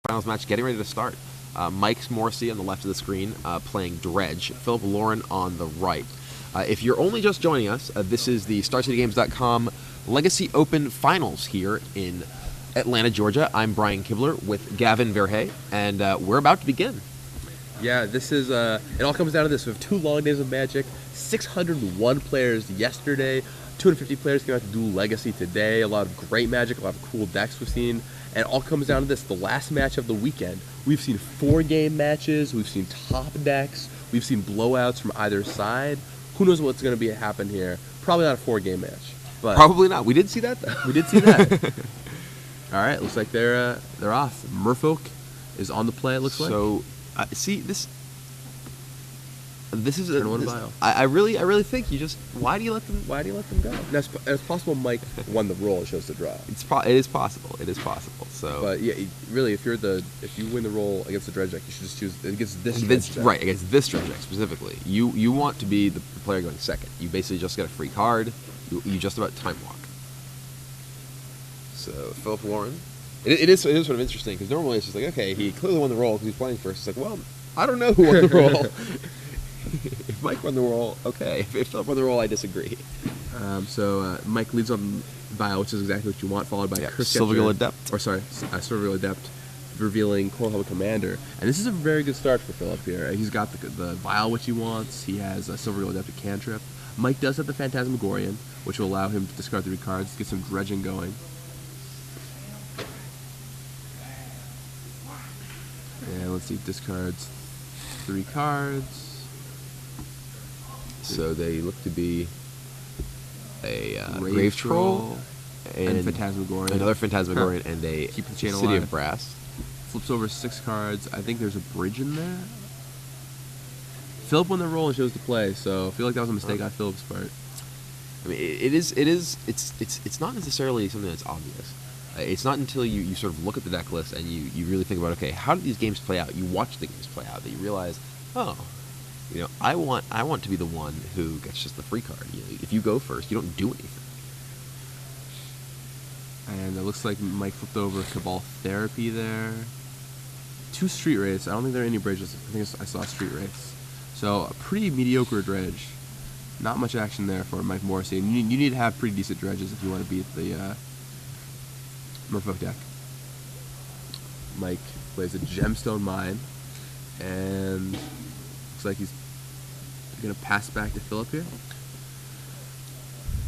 finals match getting ready to start. Mike's Morrissey on the left of the screen playing Dredge. Phillip Lorren on the right. If you're only just joining us, this is the StarCityGames.com Legacy Open Finals here in Atlanta, Georgia. I'm Brian Kibler with Gavin Verhey, and we're about to begin. Yeah, this is, it all comes down to this. We have 2 long days of Magic, 601 players yesterday, 250 players came out to duel Legacy today, a lot of great Magic, a lot of cool decks we've seen, and it all comes down to this, the last match of the weekend. We've seen 4-game matches, we've seen top decks, we've seen blowouts from either side. Who knows what's going to be happen here? Probably not a 4-game match. But Probably not. We did see that, though. we did see that. All right, looks like they're off. Merfolk is on the play, it looks like. So, see, this is Turn one vial. I really think you just why do you let them go? Now, it's possible Mike won the roll. It shows the draw. it is possible. It is possible. So, But yeah, really, if you win the roll against the dredge deck, you should just choose against this dredge deck. right against this dredge deck specifically. You want to be the player going second. You basically just get a free card. You just about time walk. So Phillip Lorren, it is sort of interesting because normally it's just like, okay, he clearly won the roll because he's playing first. It's like, well, I don't know who won the roll. If Mike won the roll, okay. If Phillip won the roll, I disagree. So Mike leads on vial, which is exactly what you want, followed by Silvergill Adept. Silvergill Adept, revealing Coral Hub Commander. And this is a very good start for Phillip here. He's got the vial, which he wants. He has a Silvergill Adept at cantrip. Mike does have the Phantasmagorian, which will allow him to discard 3 cards, get some dredging going. And let's see, discards 3 cards. So they look to be a Grave Troll and Phantasmagorian. another Phantasmagorian, and a Keep the chain City alive. of Brass. Flips over 6 cards. I think there's a bridge in there. Phillip won the roll and chose to play, so I feel like that was a mistake on Phillip's part. I mean, it's not necessarily something that's obvious. It's not until you sort of look at the deck list and you really think about, okay, how did these games play out? You watch the games play out that you realize, oh, I want to be the one who gets just the free card. If you go first, you don't do anything. And it looks like Mike flipped over Cabal Therapy there. 2 Street Wraiths. I don't think there are any bridges. I think I saw Street Wraiths. So a pretty mediocre dredge. Not much action there for Mike Morrissey. And you need to have pretty decent dredges if you want to beat the Merfolk deck. Mike plays a Gemstone Mine, and looks like he's going to pass it back to Phillip here.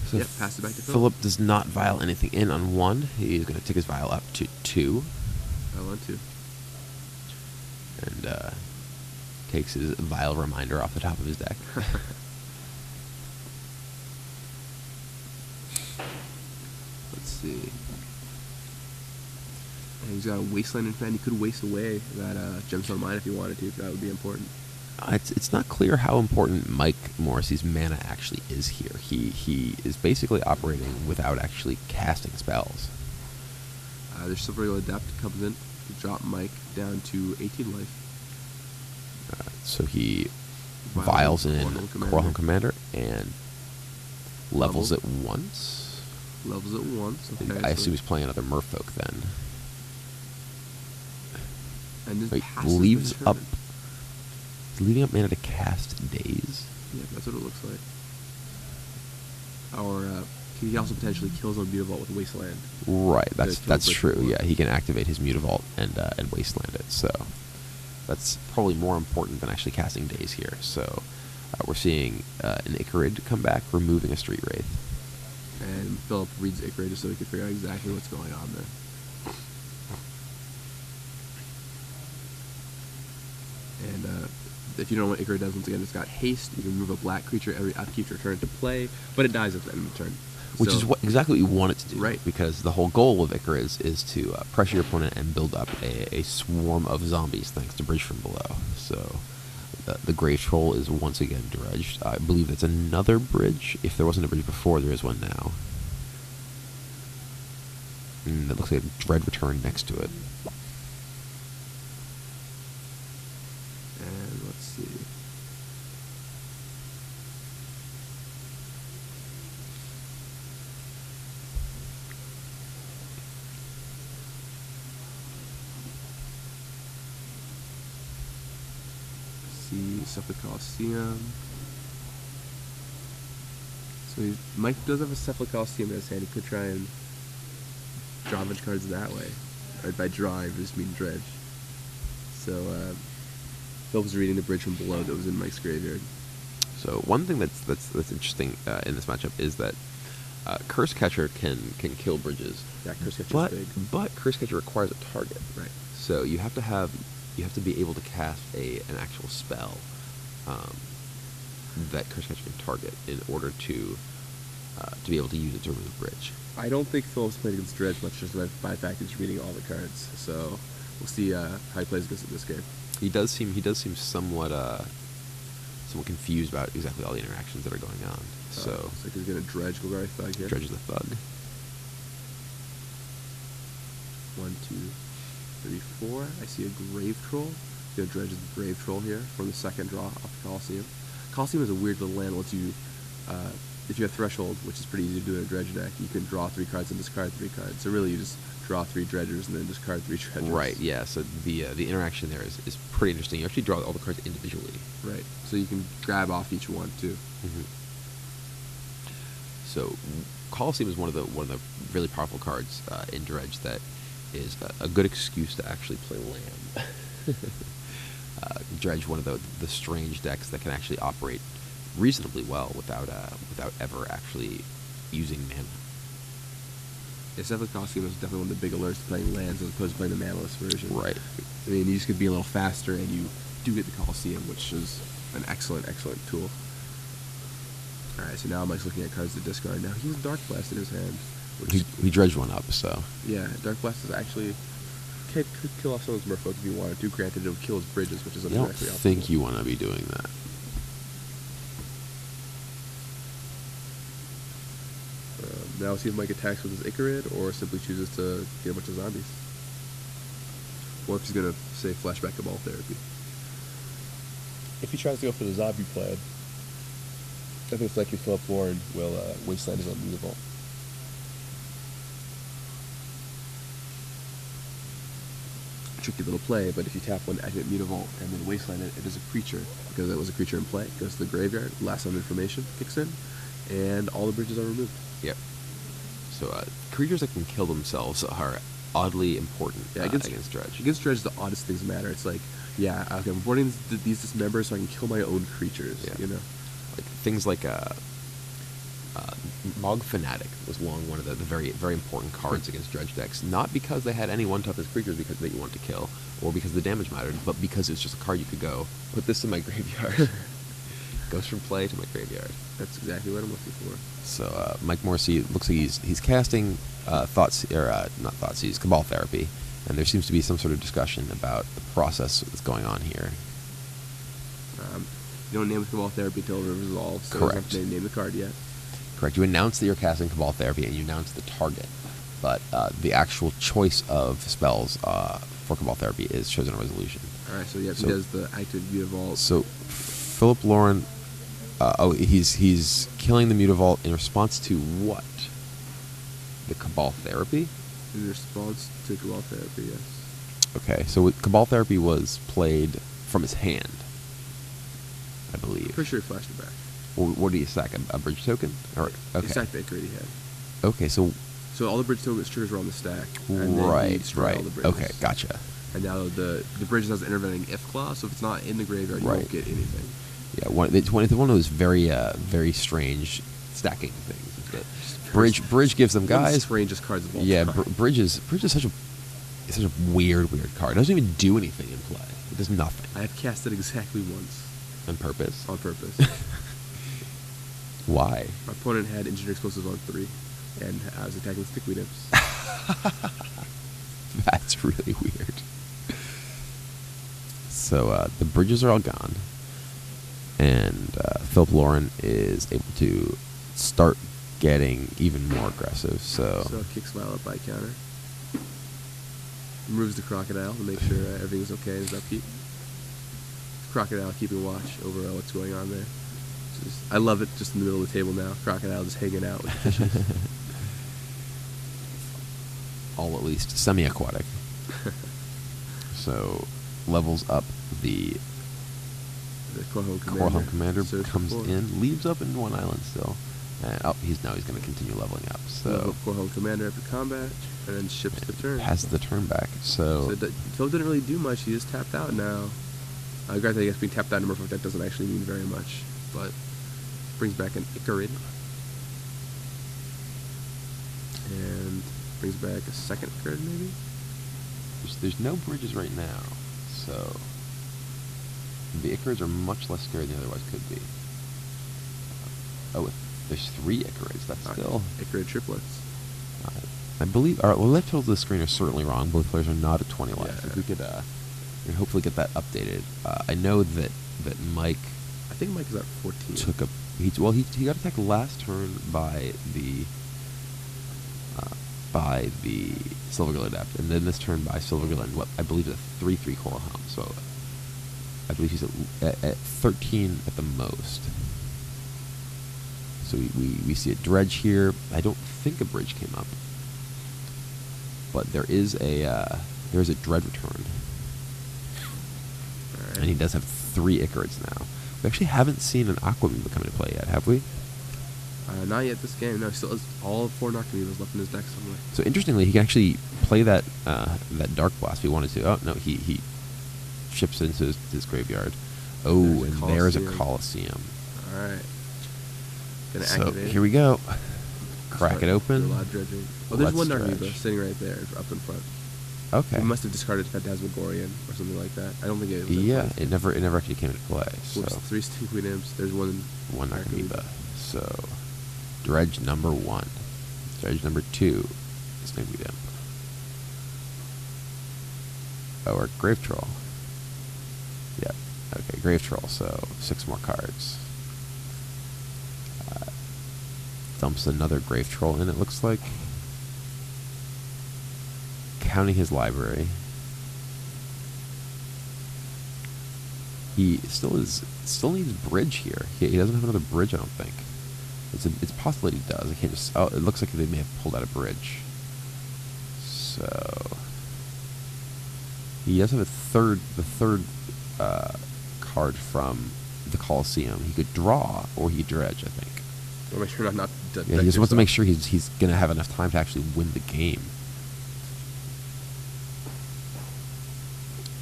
So Yep, pass it back to Phillip does not vial anything in on 1. He's going to take his vial up to 2. I want to. And takes his vial reminder off the top of his deck. Let's see. And he's got a Wasteland in hand. He could waste away that Gemstone Mine if he wanted to, if that would be important. It's not clear how important Mike Morrissey's mana actually is here. He is basically operating without actually casting spells. Their Silvergill Adept comes in to drop Mike down to 18 life. So he vials in Coral Home Commander and levels it once. Levels it once. Okay, I assume he's playing another Merfolk then. And just Wait, passes leaves the turn. up. Leaving up mana to cast Daze. Yeah, that's what it looks like. Or he also potentially kills on Mutavault with Wasteland. Right, that's Bridge true. before. Yeah, he can activate his Mutavault and Wasteland it. So that's probably more important than actually casting Daze here. So we're seeing an Icarid come back, removing a Street Wraith. And Phillip reads Icarid just so he can figure out exactly what's going on there. And if you don't know what Icarid does, once again, it's got haste. You can remove a black creature every upkeep to return to play, but it dies at the end of the turn. Which is exactly what you want it to do. Right. Because the whole goal of Icarid is to pressure your opponent and build up a swarm of zombies thanks to Bridge from Below. So the Grave Troll is once again dredged. I believe that's another bridge. If there wasn't a bridge before, there is one now. And it looks like a Dread Return next to it. And let's see. see stuff at Coliseum. So Mike does have a Cephala Coliseum in his hand. He could try and draw a bunch of cards that way. Or by draw, I just mean dredge. So Phillip was reading the bridge from below that was in Mike's graveyard. So one thing that's interesting in this matchup is that Curse Catcher can kill bridges. Yeah, Curse Catcher's big. But Curse Catcher requires a target. Right. So you have to be able to cast an actual spell that Curse Catcher can target in order to be able to use it to remove the bridge. I don't think Phillip's played against Dredge much just by the fact that he's reading all the cards. So we'll see how he plays against it this game. He does seem somewhat confused about exactly all the interactions that are going on. So looks like he's gonna Dredge Golgari Thug here. Dredge is the Thug. 1, 2, 3, 4. I see a Grave Troll. He's gonna Dredge the Grave Troll here from the second draw off the Coliseum. Coliseum is a weird little land. Lets you, if you have Threshold, which is pretty easy to do in a Dredge deck, you can draw 3 cards and discard 3 cards. So really, you just draw 3 Dredgers and then discard 3 Dredgers. Right. Yeah. So the interaction there is pretty interesting. You actually draw all the cards individually. Right. So you can grab off each one too. Mm-hmm. So Coliseum is one of the really powerful cards in Dredge that is a good excuse to actually play land. Dredge, one of the strange decks that can actually operate reasonably well without ever actually using mana. Yeah, Cephala Coliseum is definitely one of the big alerts to playing lands as opposed to playing the manaless version. Right. I mean, you just could be a little faster, and you do get the Coliseum, which is an excellent tool. Alright, so now Mike's looking at cards to discard. Now he has Dark Blast in his hand. He dredged one up, so... Yeah, Dark Blast is actually... could kill off someone's Merfolk if you wanted to. Granted, it would kill his bridges, which is I don't exactly optimal. think you want to be doing that. Now see if Mike attacks with his Icarid, or simply chooses to get a bunch of zombies. Or if he's going to, say, Flashback Cabal Therapy. If he tries to go for the zombie plan, I think it's likely Phillip Lorren will Wasteland his own Mutavault. Tricky little play, but if you tap one, activate Mutavault, and then Wasteland it, it is a creature, because it was a creature in play. It goes to the graveyard, last on information kicks in, and all the bridges are removed. Yep. So creatures that can kill themselves are oddly important against Dredge. Against Dredge, the oddest things matter. It's like, yeah, okay, I'm boarding these dismembers so I can kill my own creatures, you know? Like things like Mog Fanatic was long one of the very, very important cards against Dredge decks, not because they had any one-toughness creatures that you want to kill, or because the damage mattered, but because it's just a card you could go, put this in my graveyard. Goes from play to my graveyard. That's exactly what I'm looking for. So Mike Morrissey looks like he's casting not Thoughtseize, Cabal Therapy, and there seems to be some sort of discussion about the process that's going on here. You don't name the Cabal Therapy until it resolves, so correct. You don't name the card yet. Correct. You announce that you're casting Cabal Therapy, and you announce the target, but the actual choice of spells for Cabal Therapy is chosen on resolution. All right, so he does the active Mutavault. So Phillip Lorren, he's killing the Mutavault in response to what? The Cabal Therapy? In response to Cabal Therapy, yes. Okay, so Cabal Therapy was played from his hand, I believe. Pretty sure he flashed it back. Well, what do you sack? A bridge token? Or, okay. He sacked the Icarid he had. Okay, so all the bridge tokens triggers were on the stack. And right, then he destroyed all the bridges. Okay, gotcha. And now the bridge has an intervening if clause, so if it's not in the graveyard, you won't get anything. Yeah, it's one of those very strange stacking things. Bridge gives them guys. The strangest cards of all time. time. Bridge is such a weird card. It doesn't even do anything in play. It does nothing. I have cast it exactly once. On purpose? On purpose. Why? My opponent had Engineer Explosives on 3, and I was attacking with Stickweed Imps. That's really weird. So the bridges are all gone, and Phillip Lorren is able to start getting even more aggressive. So kicks Smile up by counter. Removes the Crocodile to make sure everything's okay in his upkeep. Crocodile keeping watch over what's going on there. I love it just in the middle of the table now. Crocodile just hanging out with the fishes. All at least semi-aquatic. So levels up the The Corhole Corhole Commander Search comes for 4. in, leaves up in 1 island still. And, he's going to continue leveling up. So Corhole Commander after combat, and then ships the turn. Passes the turn back. So Phil didn't really do much. He is tapped out now. Granted, I guess being tapped out in a Merfolk deck doesn't actually mean very much, but brings back an Icarid. And brings back a second Icarid, maybe? There's no bridges right now, so the Icarids are much less scary than they otherwise could be. There's 3 Icarids. That's still Icarid triplets. I believe our left totals of the screen are certainly wrong. Both players are not at 20 life. Yeah. If we could hopefully get that updated. I know that Mike. I think Mike is at 14. He got attacked last turn by the Silvergill Adept, and then this turn by Silvergill and what I believe is a 3/3 Coral Helm. So I believe he's at 13 at the most. So we see a dredge here. I don't think a bridge came up, but there is a dread return, Right. and he does have 3 Icarids now. We actually haven't seen an Aquamoeba come into play yet, have we? Not yet this game. No, he still has all 4 Narcomoebas left in his deck somewhere. So interestingly, he can actually play that Dark Blast if he wanted to. Oh no, he ships into his graveyard. Oh, and there's a Colosseum. All right. Gonna So activate here we go. Crack it Do a open. lot of dredging. Oh, there's Let's one Narcomoeba dredge. sitting right there, up in front. Okay. He must have discarded Phantasmagorian or something like that. I don't think it was. Yeah, it never actually came into play. So Whoops, 3 Stinkweed Imps. There's one Narcomoeba. So dredge number 1. Dredge number 2. Stinkweed Imp. Oh, or Grave Troll. Yeah. Okay, Grave Troll. So 6 more cards. Dumps another Grave Troll in, it looks like. Counting his library. He still needs bridge here. He doesn't have another bridge, I don't think. It's possible that he does. I can't just. Oh, it looks like they may have pulled out a bridge. So he does have the third card from the Colosseum. He could draw, or he could dredge, I think. So make sure not. Yeah, he just wants to make sure he's gonna have enough time to actually win the game.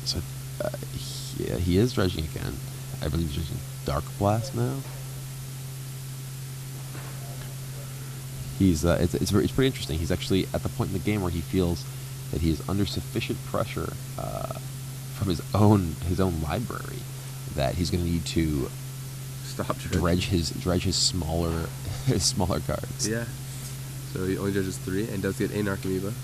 So he is dredging again. I believe he's dredging Dark Blast now. It's pretty interesting. He's actually at the point in the game where he feels that he is under sufficient pressure from his own library that he's going to need to Stop dredge his smaller cards. Yeah. So he only dredges 3 and does get a Narcomoeba.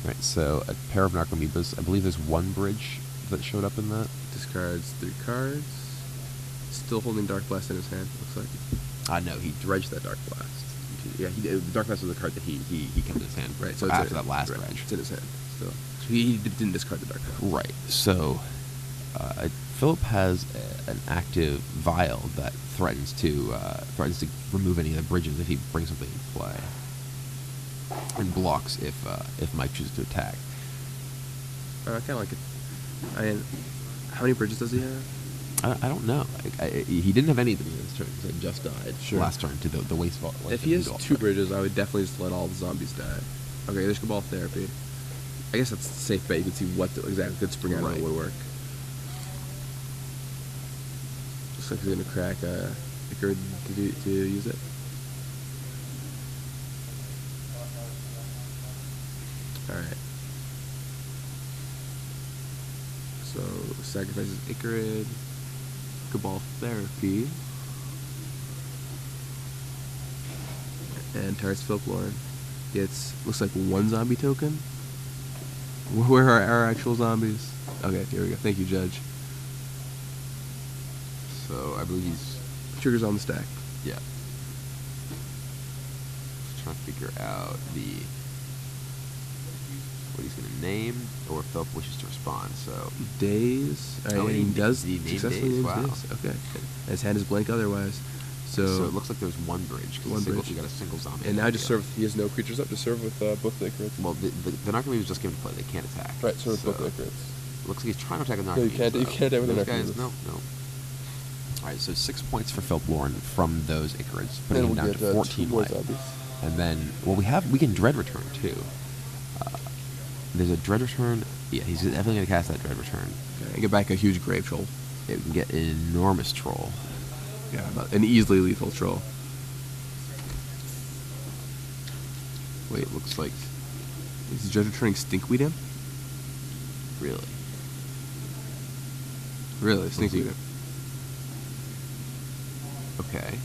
Right. So a pair of Narcomoebas. I believe there's 1 bridge that showed up in that. Discards 3 cards. Still holding Dark Blast in his hand. Looks like. No, he dredged that Dark Blast. Yeah, the Dark Blast was the card that he kept in his hand. Right. So after that last dredge, it's in his hand. Still. So he didn't discard the Dark Blast. Right. So Phillip has an active Vial that threatens to remove any of the bridges if he brings something into play, and blocks if Mike chooses to attack. I kind of like it. How many bridges does he have? I don't know. He didn't have any at the beginning of this turn because it just died last turn to the waste vault. If he has 2 bridges, I would definitely just let all the zombies die. Okay, there's Cabal Therapy. I guess that's a safe bet. You can see what exactly could spring out of it would work. Looks like he's going to crack Icarid to use it. Alright. So, sacrifices Icarid. Cabal Therapy. And targets Phillip Lorren. Gets, looks like 1 zombie token. Where are our actual zombies? Okay, here we go. Thank you, Judge. So I believe he's Triggers on the stack. yeah. Just trying to figure out what he's going to name, or if Phillip wishes to respond. So Days. Oh, he does he named successfully Days? names Wow. Days. Okay. And his hand is blank otherwise. So it looks like there's 1 bridge. One bridge. You got a single zombie. and now just serve. He has no creatures up to serve with both the Icarids. Well, the Narcomoebas just came to play. They can't attack. Right, serve with So both the Icarids. looks like he's trying to attack a Narcomoeba. No, you can't. You can't have the Those guys, Narcomoebas. no. All right, so 6 points for Phillip Lorren from those Icarids, putting him Then down we'll to get 14 2 more life. zombies. And then, well, we can Dread Return too. There's a Dread Return. Yeah, he's definitely going to cast that Dread Return. Okay, and get back a huge Grave Troll. It can get an enormous troll. Yeah, an easily lethal troll. Wait, looks like Is the Dread Returning Stinkweed him? really. Really, Stinkweed him. Okay.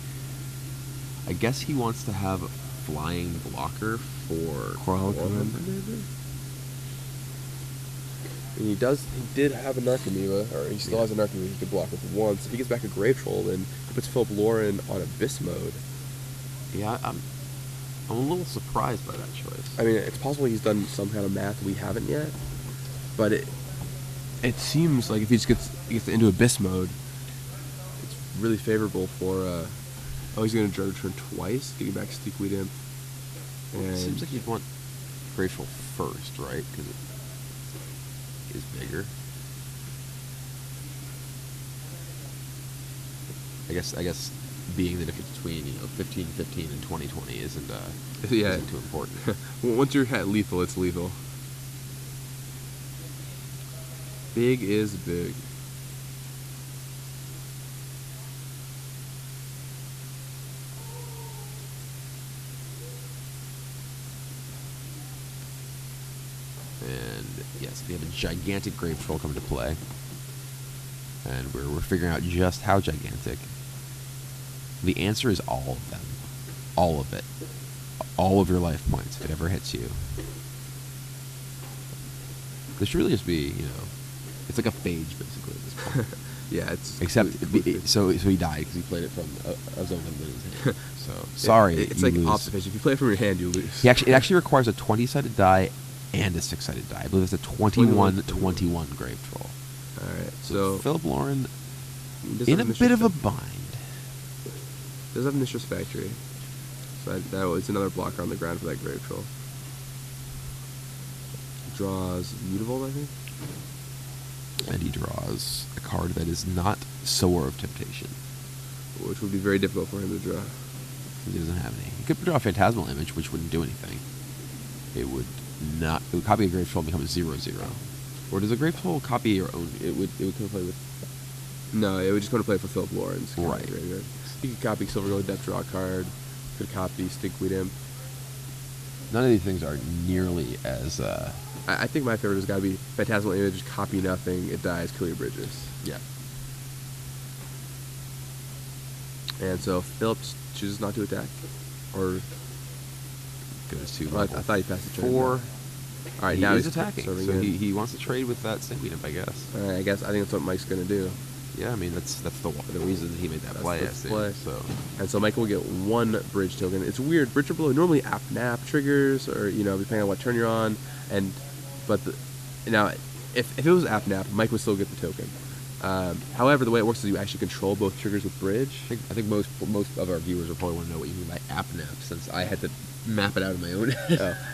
I guess he wants to have a flying blocker for Coral Lorren. Commander? And he did have a Narcomoeba, or he still has a Narcomoeba he could block with once. If he gets back a Grave Troll, then he puts Phillip Lorren on Abyss mode. Yeah, I'm a little surprised by that choice. I mean, it's possible he's done some kind of math we haven't yet, but it seems like if he just gets into Abyss mode, it's really favorable for. He's going to Dread Return twice, getting back Stinkweed Imp. It seems like you'd want Grave Troll first, right? Because it is bigger. I guess being the difference between 15-15 and 20-20 isn't too important. Well, once you're at lethal, it's lethal. Big is big. And yes, we have a gigantic Grave Troll come to play. And we're figuring out just how gigantic. The answer is all of them. All of it. All of your life points, if it ever hits you. This should really just be, it's like a phage, basically, at this point. Yeah, it's... So he died because he played it from a zone of his hand. So, sorry, It's you like lose. observation. If you play it from your hand, you lose. It actually requires a 20-sided die and a 6-sided die. I believe it's a 21-21 Grave Troll. Alright, So so... Phillip Lorren does in have a Mistress bit of a Factory. bind. Does have Mistress Factory. So that was another blocker on the ground for that Grave Troll. Draws Mutable, I think? And he draws a card that is not Sower of Temptation. Which would be very difficult for him to draw. He doesn't have any. He could draw a Phantasmal Image, which wouldn't do anything. It would copy a Grave Troll and become a 0/0. Or does a Grave Troll copy your own? It would come to play with. No, it would just go to play for Phillip Lorren's. Right. Graveyard. You could copy Silver Gold Depth Draw card. Could copy Stinkweed Imp. None of these things are nearly as. I think my favorite has got to be Phantasmal Image, copy nothing, it dies, kill your bridges. Yeah. And so Phillip chooses not to attack? Or... Goes to. I thought he passed the turn. 4. Alright, He now is he's attacking. serving So in. he wants to trade with that Stinkweed Imp, I guess. Alright, I think that's what Mike's going to do. Yeah, I mean that's the reason he made that That's play. the I think. play. So And so Mike will get 1 bridge token. It's weird. Bridge or below normally nap triggers, or depending on what turn you're on. Now, if it was nap, Mike would still get the token. However, the way it works is you actually control both triggers with bridge. I think most of our viewers will probably want to know what you mean by app nap, since I had to map it out of my own.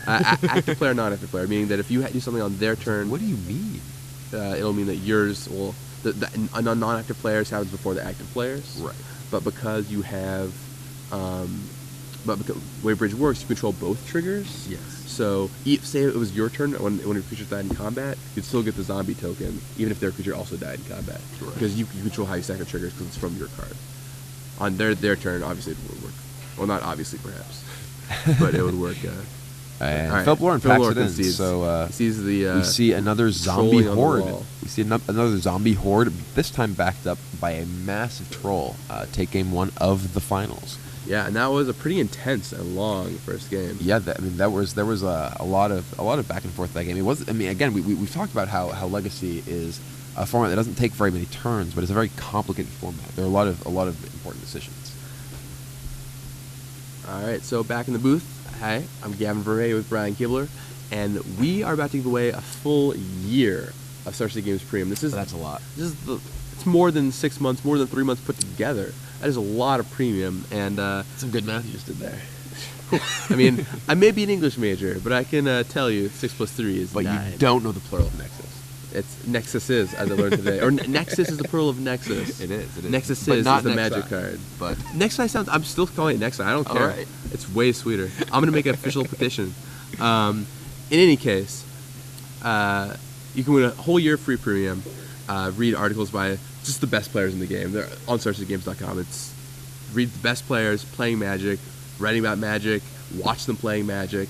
Active player, non-active player, meaning that if you do something on their turn, What do you mean? it'll mean that yours will. The non-active players happens before the active players. Right. But because you have, because the way bridge works, you control both triggers. Yes. So, say it was your turn when your creature died in combat, you'd still get the zombie token, even if their creature also died in combat. Right. Because you control how you stack your triggers because it's from your card. On their turn, obviously it would work. Well, not obviously, perhaps, but it would work. And Alright, Phillip Lorren Phillip packs Lorren it in. concedes. So He sees the we see another zombie trolling on the horde. wall. We see another zombie horde. This time backed up by a massive troll. Take game 1 of the finals. Yeah, and that was a pretty intense and long first game. Yeah, there was a lot of back and forth that game. It was. I mean, again, we've talked about how Legacy is a format that doesn't take very many turns, but it's a very complicated format. There are a lot of important decisions. All right, so back in the booth. Hi, I'm Gavin Verhey with Brian Kibler, and we are about to give away a full year of Star City Games Premium. That's a lot. It's more than 6 months, more than 3 months put together. That is a lot of premium, and Some good math you just did there. I mean, I may be an English major, but I can tell you 6 + 3 is But 9. you don't know the plural of Nexus. It's Nexus is, as I learned today. Or Nexus is the plural of Nexus. It is. Nexus But is not the Nexi. magic card. But Nexi sounds, I'm still calling it Nexi. I don't care. Alright. It's way sweeter. I'm going to make an official petition. In any case, you can win a whole year of free premium, read articles by just the best players in the game. They're on StarCityGames.com. It's read the best players playing Magic, writing about Magic, watch them playing Magic.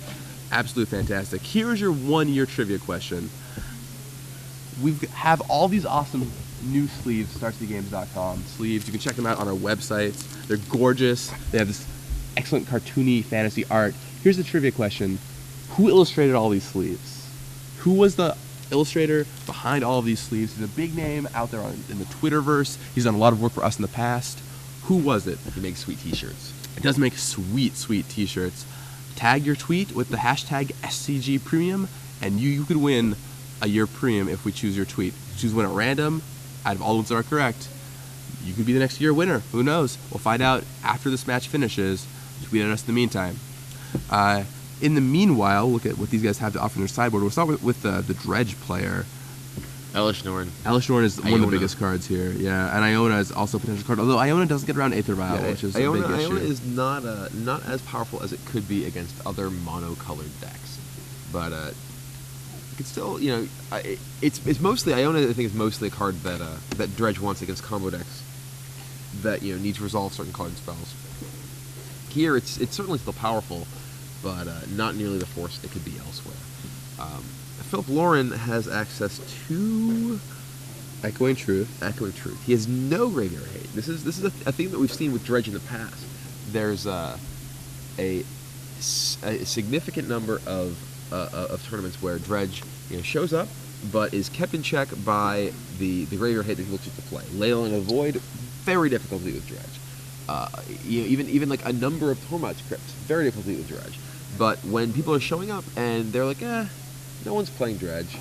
Absolutely fantastic. Here's your 1 year trivia question. We have all these awesome new sleeves, StarCityGames.com sleeves. You can check them out on our website. They're gorgeous. They have this excellent cartoony fantasy art. Here's the trivia question. Who illustrated all these sleeves? Who was the illustrator behind all of these sleeves? He's a big name out there in the Twitterverse. He's done a lot of work for us in the past. Who was it? he makes sweet T-shirts. It does make sweet, sweet T-shirts. Tag your tweet with the hashtag SCG Premium, and you could win a year premium if we choose your tweet. Choose one at random. Out of all the ones that are correct, you could be the next year winner. Who knows? We'll find out after this match finishes. Tweet at us in the meantime. In the meanwhile, look at what these guys have to offer in their sideboard. We'll start with the Dredge player. Elish Norn. Elish Norn is one of the Iona. biggest cards here. Yeah, and Iona is also a potential card. Although Iona doesn't get around Aether Vial, which is a big issue. Iona is not as powerful as it could be against other mono-colored decks, but it could still, it's mostly Iona. I think is mostly a card that Dredge wants against combo decks that need to resolve certain card spells. Here, it's certainly still powerful, but not nearly the force it could be elsewhere. Phillip Lorren has access to Echoing Truth. Echoing Truth. He has no graveyard hate. This is a theme that we've seen with Dredge in the past. There's a significant number of tournaments where Dredge shows up, but is kept in check by the graveyard hate that people choose to play. Leyline of the Void, very difficult to do with Dredge. Even like a number of Tormod's Crypts, very difficult to do with Dredge. But when people are showing up and they're like, no one's playing Dredge,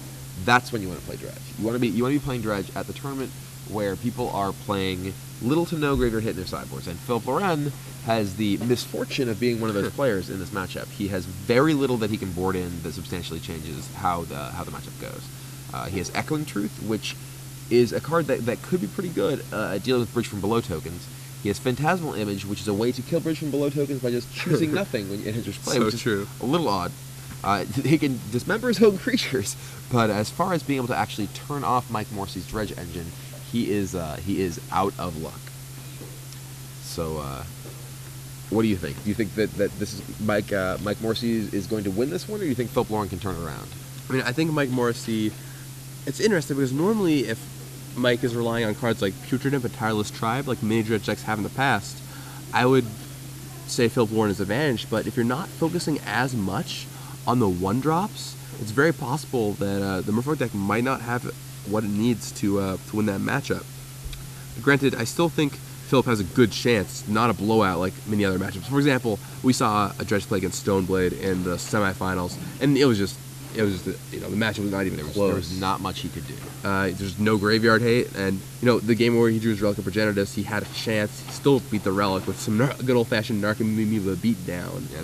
that's when you want to play Dredge. You want to be playing Dredge at the tournament where people are playing little to no graveyard hit in their sideboards. And Phillip Lorren has the misfortune of being one of those players in this matchup. He has very little that he can board in that substantially changes how the matchup goes. He has Echoing Truth, which is a card that could be pretty good at dealing with Bridge from Below tokens. He has Phantasmal Image, which is a way to kill Bridge from Below tokens by just choosing nothing when it enters play, So which is true. a little odd. He can dismember his own creatures, but as far as being able to actually turn off Mike Morrissey's Dredge engine, he is out of luck. So, what do you think? Do you think that this is Mike Morrissey is going to win this one, or do you think Phillip Lorren can turn it around? I mean, I think Mike Morrissey. It's interesting because normally, if Mike is relying on cards like Putrid Imp and Tireless Tribe, like many Dredge decks have in the past, I would say Phillip Lorren is advantaged. But if you're not focusing as much on the 1-drops, it's very possible that the Merfolk deck might not have what it needs to win that matchup. Granted, I still think Phillip has a good chance, not a blowout like many other matchups. For example, we saw a Dredge play against Stoneblade in the semifinals, and it was just the matchup was not even close. There was not much he could do. There's no graveyard hate, and the game where he drew his Relic of Progenitus, he had a chance. He still beat the Relic with some good old-fashioned Narcomoeba beat down. Yeah,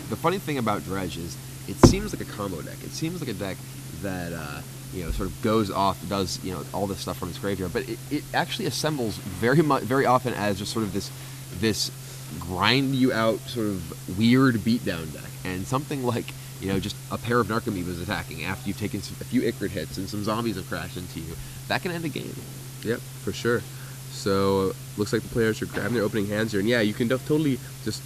the funny thing about Dredge is it seems like a combo deck. It seems like a deck that sort of goes off, does all this stuff from its graveyard, but it actually assembles very often as just sort of this grind you out sort of weird beatdown deck, and something like just a pair of Narcomoebas attacking after you've taken a few Icrid hits and some zombies have crashed into you, that can end a game. Yep, for sure. So looks like the players are grabbing their opening hands here, and yeah, you can totally just.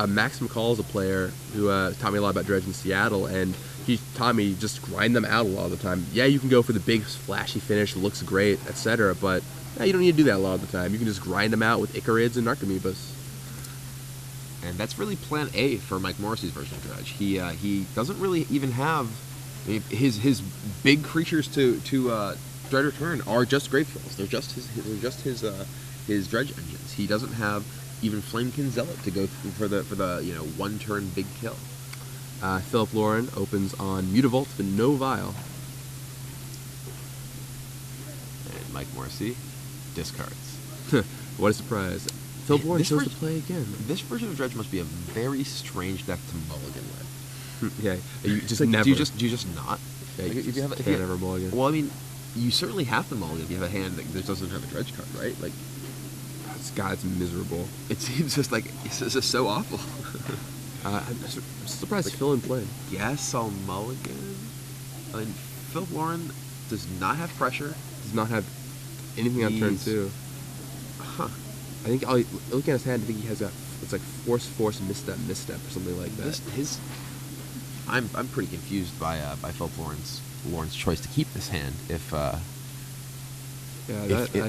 Max McCall is a player who taught me a lot about Dredge in Seattle, and he taught me just grind them out a lot of the time. Yeah, you can go for the big flashy finish, looks great, etc., but you don't need to do that a lot of the time. You can just grind them out with Icarids and Narcomoebas. And that's really plan A for Mike Morrissey's version of Dredge. He doesn't really even have his big creatures to Dredge Return are just Gravefills. They're just his Dredge engines. He doesn't have even Flamekin Zealot to go for the one turn big kill. Phillip Lorren opens on Mutavault but no Vial. And Mike Morrissey discards. What a surprise. Phillip Lorren chose to play again. This version of Dredge must be a very strange deck to mulligan with. Yeah, you just like, never. Do you just not? Yeah, like, you if you have can't ever mulligan. Well, I mean, you certainly have to mulligan if you have a hand that doesn't have a dredge card, right? Like, God's miserable. it seems just like it's just so awful. I'm surprised Phillip played. Yes, I'll mulligan. I mean, Phillip Lorren does not have pressure. Does not have anything on turn 2. Huh. I think looking at his hand, I think he has got it's like force, misstep, or something like that. I'm pretty confused by Phillip Lorren's choice to keep this hand. If that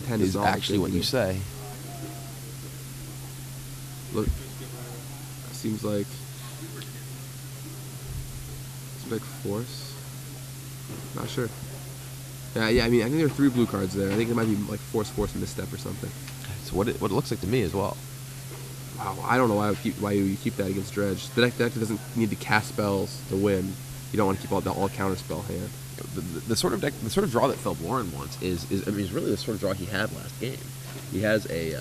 hand is actually what you say. Look, seems like force. Not sure. Yeah. I mean, I think there are 3 blue cards there. I think it might be like force, misstep, or something. It's what it looks like to me as well. Wow, I don't know why you keep that against dredge. The deck doesn't need to cast spells to win. You don't want to keep all counter spell hand. The sort of draw that Phillip Lorren wants is really the sort of draw he had last game. He has a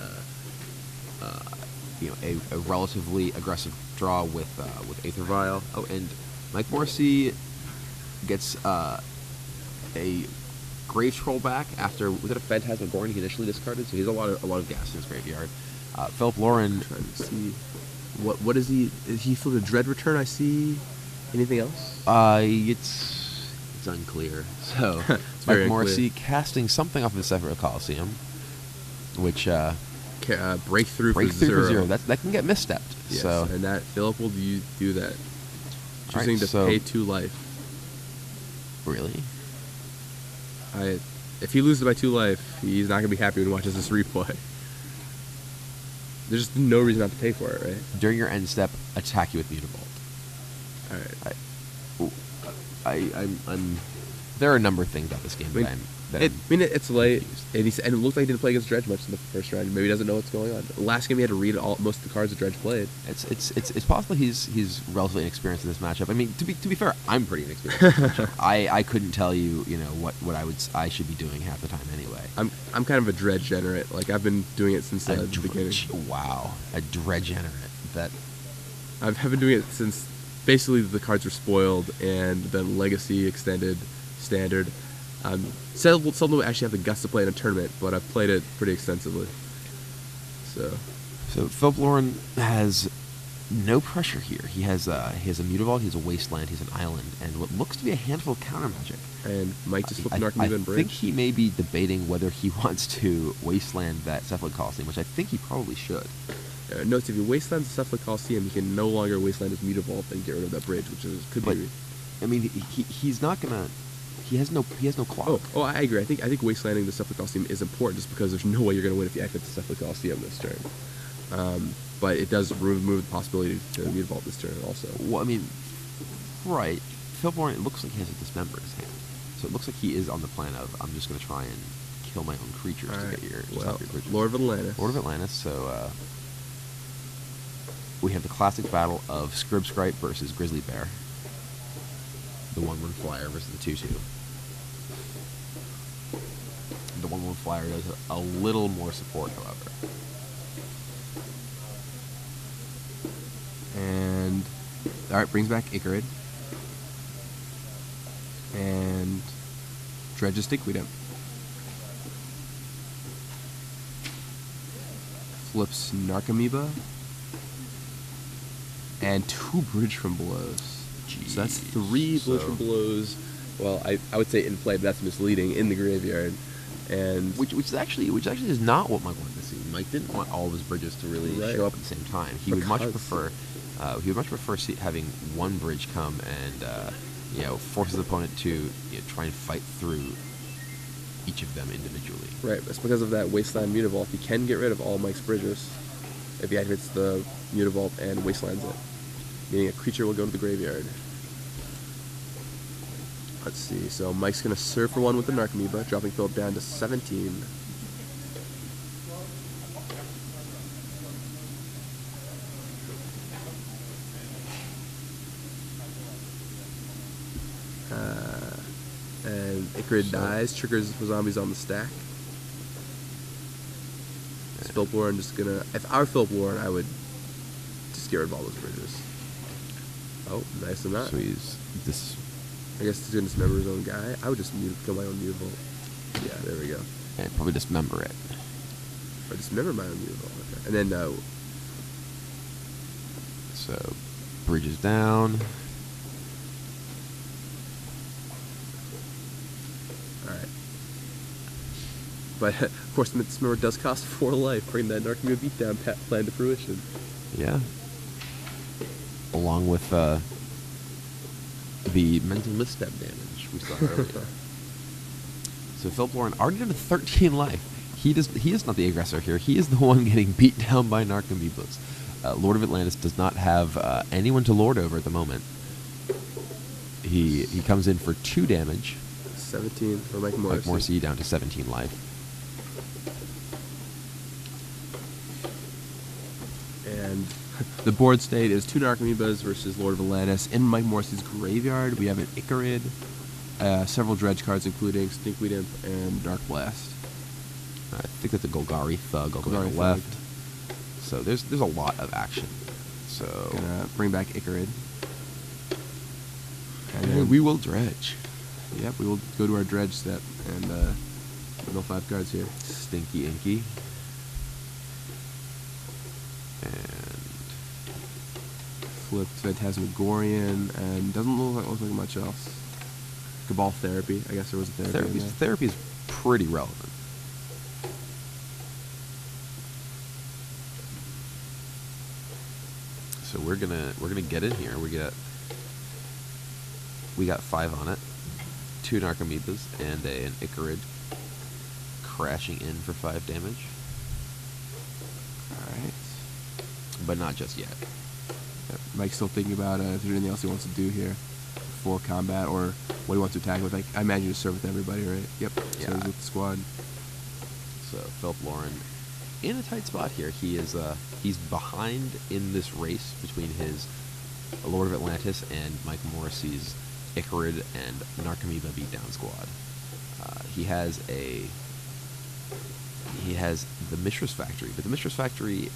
relatively aggressive draw with Aether Vial. Oh, and Mike Morrissey gets a Grave Troll back after, was it a Phantasmagoria he initially discarded? So he has a lot of gas in his graveyard. Phillip Lorren, trying to see what is he? Is he for the Dread Return? I see. Anything else? It's unclear. So Mike Morrissey casting something off of the Sephira Coliseum, which breakthrough for 0. That can get misstepped. Yes, so and that Phillip will do that, choosing to pay 2 life. Really? If he loses by 2 life, he's not gonna be happy when he watches this replay. There's just no reason not to pay for it, right? During your end step, attack you with Mutavault. All right. I'm. There are a number of things about this game it's late, and it looked like he didn't play against Dredge much in the first round. Maybe he doesn't know what's going on. Last game he had to read most of the cards that Dredge played. It's possible he's relatively inexperienced in this matchup. I mean, to be fair, I'm pretty inexperienced in this matchup. I couldn't tell you what I should be doing half the time anyway. I'm kind of a Dredge generate. Like, I've been doing it since the beginning. Wow, a Dredge generate. That I've been doing it since basically the cards were spoiled, and then Legacy, Extended, Standard. Seldom will actually have the guts to play in a tournament, but I've played it pretty extensively. So Phillip Lorren has no pressure here. He has a Mutavault, he has a Wasteland, he has an Island, and what looks to be a handful of counter magic. And Mike just flipped an Archimedes and Bridge. I think he may be debating whether he wants to Wasteland that Cephalid Coliseum, which I think he probably should. Notes, if you Wasteland the Cephalid Coliseum, you can no longer Wasteland his Mutavault and get rid of that bridge, which could be. I mean, he's not gonna. He has no clock. Oh, I agree. I think Wastelanding the Cephalid Coliseum is important just because there's no way you're going to win if you activate the Cephalid Coliseum this turn. But it does remove the possibility to Mutavault this turn also. Well, I mean, right. Phillip Lorren, it looks like he has a Dismember in his hand. So it looks like he is on the plan of, I'm just going to try and kill my own creatures to get your creatures. Lord of Atlantis. Lord of Atlantis, so we have the classic battle of Scribe versus Grizzly Bear. The 1/1 flyer versus the 2/2. The 1/1 flyer does a little more support, however. And alright, brings back Icarid. And dredges Stinkweed. Flips Narcomoeba. And 2 Bridge from Belows. Jeez. So that's 3 Bridge from Belows. Well, I would say in play, but that's misleading, in the graveyard. And which actually is not what Mike wanted to see. Mike didn't want all of his bridges to really show up at the same time. He would much prefer having one bridge come and force his opponent to try and fight through each of them individually. Right. That's because of that Wasteland Mutavault. He can get rid of all Mike's bridges if he activates the Mutavault and Wastelands it, meaning a creature will go to the graveyard. Let's see. So Mike's going to serve for 1 with the Narcomoeba, dropping Phillip down to 17. And Icarid dies, triggers the zombies on the stack. Phillip Lorren just going to... If I were Phillip Lorren, I would just get rid of all those bridges. Oh, nice and not. So he's this. I guess he's going to dismember his own guy. I would just kill my own Mutavault. Yeah, there we go. And probably dismember it. Or dismember my own Uniball. Okay. And then, So, bridges down. Alright. But, of course, the dismember does cost 4 life, bringing that Narcomoeba beatdown plan to fruition. Yeah. Along with the mental misstep damage we saw earlier. So Phillip Lorren already down to 13 life. He is not the aggressor here. He is the one getting beat down by Narcomoebas. Lord of Atlantis does not have anyone to lord over at the moment. He comes in for 2 damage. 17 for Mike Morrissey. Mike Morrissey down to 17 life. And the board state is 2 Narcomoebas versus Lord of Atlantis. In Mike Morrissey's graveyard, we have an Icarid, several dredge cards including Stinkweed Imp and Dark Blast. I think that's a Golgari Thug on the left. So there's a lot of action. So gonna bring back Icarid. And then we will dredge. Yep, we will go to our dredge step and middle 5 cards here. Stinky Inky. And Flip Phantasmagorian, and doesn't look like much else. Cabal Therapy. I guess there was a therapy. Therapy is pretty relevant. So we're gonna get in here. We got 5 on it, 2 Narcomoebas and an Icarid crashing in for 5 damage. All right, but not just yet. Mike's still thinking about if there's anything else he wants to do here for combat or what he wants to attack with. I imagine you serve with everybody, right? Yep. Yeah. Serves with the squad. So Phillip Lorren in a tight spot here. He's behind in this race between his Lord of Atlantis and Mike Morrissey's Icarid and Narcomoeba beatdown squad. He has the Mishra's Factory, but the Mishra's Factory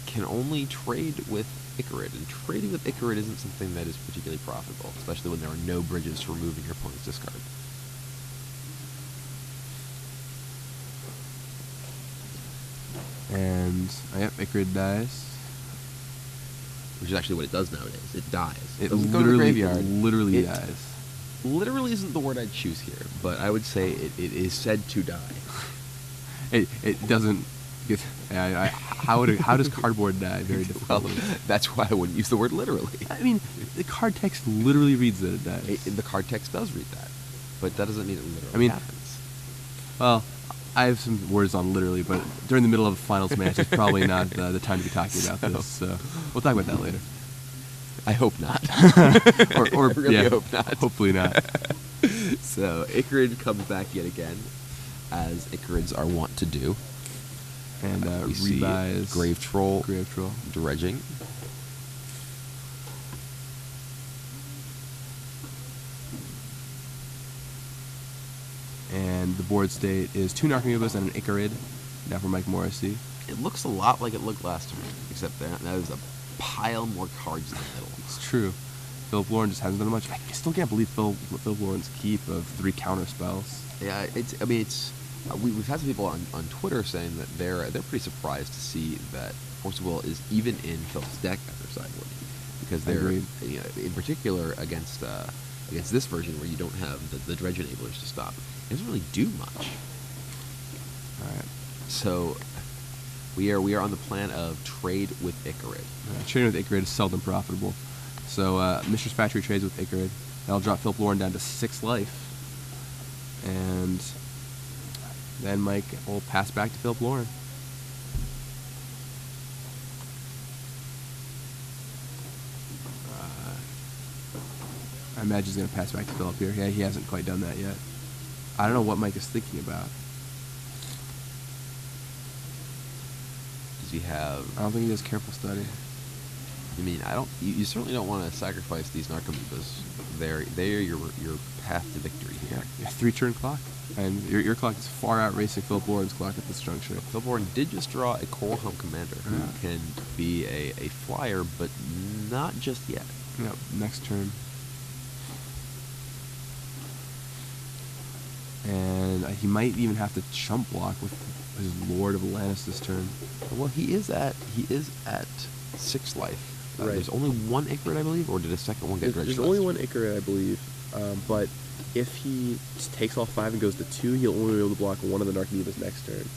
can only trade with Icarid, and trading with Icarid isn't something that is particularly profitable, especially when there are no bridges for removing your opponent's discard. And Icarid dies. Which is actually what it does nowadays. It dies. It doesn't go to the graveyard. Literally dies. Literally isn't the word I'd choose here, but I would say it is said to die. It doesn't get. How does cardboard die? Very difficult. Well, that's why I wouldn't use the word literally. I mean, the card text literally reads that it dies. The card text does read that, but that doesn't mean it literally happens. Well, I have some words on literally, but during the middle of a finals match, it's probably not the time to be talking about this. So we'll talk about that later. I hope not. or I really hope not. Hopefully not. So Icarid comes back yet again, as Icarids are wont to do. And we see Grave Troll dredging. And the board state is 2 Narcomoebas and an Icarid, now for Mike Morrissey. It looks a lot like it looked last turn, except that there's a pile more cards in the middle. It's true. Phillip Lorren just hasn't done much. I still can't believe Phillip Lorren's keep of 3 counter spells. Yeah, we've had some people on Twitter saying that they're pretty surprised to see that Force of Will is even in Philip's deck after sideboard, because they're in particular against this version where you don't have the dredge enablers to stop. It doesn't really do much. All right. So we are on the plan of trade with Icarid. Trading with Icarid is seldom profitable. So Mishra's Factory trades with Icarid. That'll drop Phillip Lorren down to 6 life. And then Mike will pass back to Phillip Lorren. I imagine he's going to pass back to Phillip here. Yeah, he hasn't quite done that yet. I don't know what Mike is thinking about. Does he have... I don't think he does careful study. I mean, you certainly don't want to sacrifice these Narcomoebas. They're your path to victory here. Yeah, 3-turn clock. And your clock is far outracing Phillip Lorren's clock at this juncture. Phillip Lorren did just draw a Coral Helm Commander who can be a flyer, but not just yet. Yep, next turn. And he might even have to chump block with his Lord of Atlantis this turn. Well, he is at 6 life. Right. There's only 1 Ichrid, I believe, or did a second one get dredged? There's only 1 Ichrid, I believe. But if he just takes all 5 and goes to 2, he'll only be able to block 1 of the Narcomoebas next turn,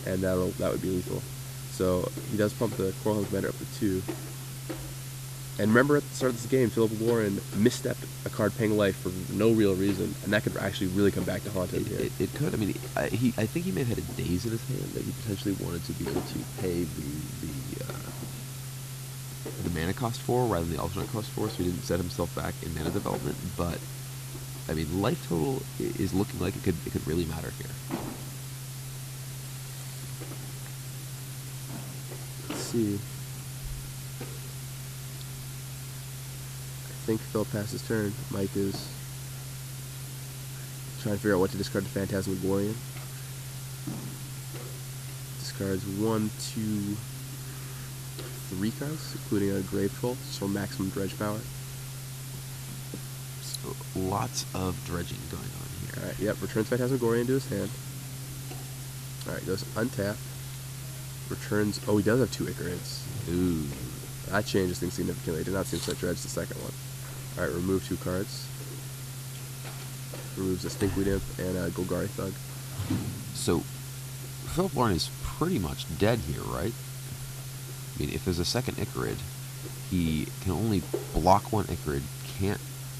and that would be lethal. So he does pump the Coral Commander up to 2. And remember, at the start of this game, Phillip Lorren misstepped a card paying life for no real reason, and that could actually really come back to haunt him here. It could. I mean, I think he may have had a daze in his hand that he potentially wanted to be able to pay the mana cost for rather than the alternate cost for, so he didn't set himself back in mana development. But I mean, life total is looking like it could really matter here. Let's see. I think Phillip passed his turn. Mike is trying to figure out what to discard to Phantasmagorian. Discards 1, 2, 3 cards, including a Grave Troll, so maximum dredge power. So lots of dredging going on here. Alright, yep, returns Phantasmagorian to his hand. Alright, goes untap. Returns, oh, he does have 2 Ichorids. Ooh. That changes things significantly. Did not seem to dredge the second one. Alright, remove 2 cards. Removes a Stinkweed Imp and a Golgari Thug. So, Phillip Lorren is pretty much dead here, right? I mean, if there's a second Ichrid, he can only block 1 Ichrid, can't...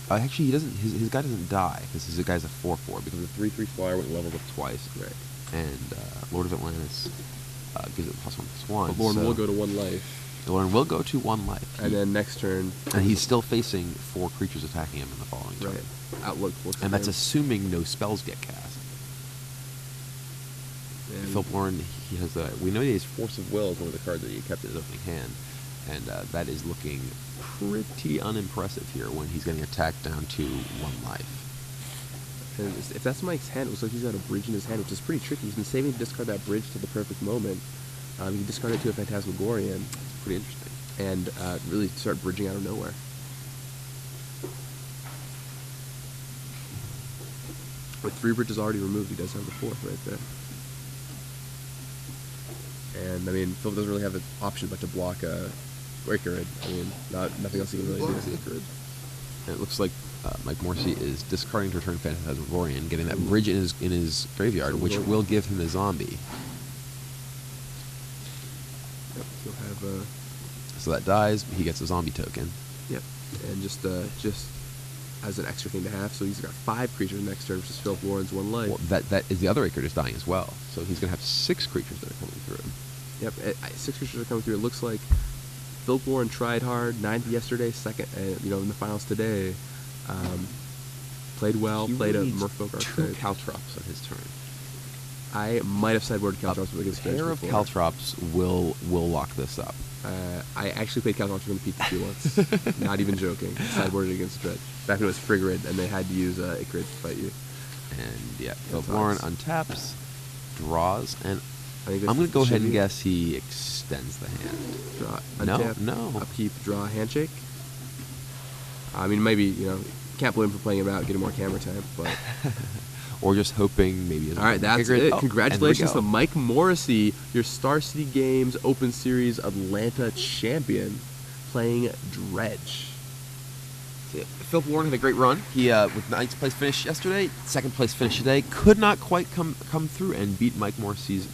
actually, he doesn't. His guy doesn't die, because his guy's a 4/4, because the 3/3 flyer went leveled up twice. Right. And Lord of Atlantis gives it +1/+1. But Lorren will go to 1 life. Lorren will go to 1 life. And then next turn... And he's still facing 4 creatures attacking him in the following turn. Right. Outlook. And that's assuming no spells get cast. And Phillip Lorren, he has we know he has Force of Will as one of the cards that he kept in his opening hand, and that is looking pretty unimpressive here when he's getting attacked down to 1 life. And if that's Mike's hand, it looks like he's got a bridge in his hand, which is pretty tricky. He's been saving to discard that bridge to the perfect moment. He discarded it to a Phantasmagorian. It's pretty interesting. And really start bridging out of nowhere. With 3 bridges already removed, he does have the 4th right there. And I mean, Phillip doesn't really have an option but to block a Ichrid. I mean, nothing else he can really do. And it looks like Mike Morrissey is discarding to return Phantasmagorian, getting that bridge in his graveyard, which will give him a zombie. Yep, he'll have so that dies, he gets a zombie token. Yep, and just as an extra thing to have, so he's got 5 creatures next turn, which is Phillip Lorren's 1 life. Well, that is the other Ichrid is dying as well, so he's going to have 6 creatures that are coming through. Yep, 6 creatures are coming through. It looks like Phillip Lorren tried hard, 9th yesterday, 2nd, in the finals today. Played well, played a Merfolk Archetype. 2 Caltrops on his turn. I might have sideboarded Caltrops against a pair of Caltrops will lock this up. I actually played Caltrops against PT2 once. Not even joking. Sideboarded against Dread. Back when it was Frigrid, and they had to use Ichrid to fight you. And yeah, Phillip Lorren untaps, draws, and I'm going to go ahead and guess he extends the hand. Draw, untap, no. Upkeep, draw, handshake. I mean, maybe, can't blame him for playing it out, getting more camera time, but... Or just hoping maybe... All right, that's it. Congratulations to Mike Morrissey, your Star City Games Open Series Atlanta champion, playing Dredge. Phillip Lorren had a great run. He, with 9th place finish yesterday, 2nd place finish today, could not quite come through and beat Mike Morrissey's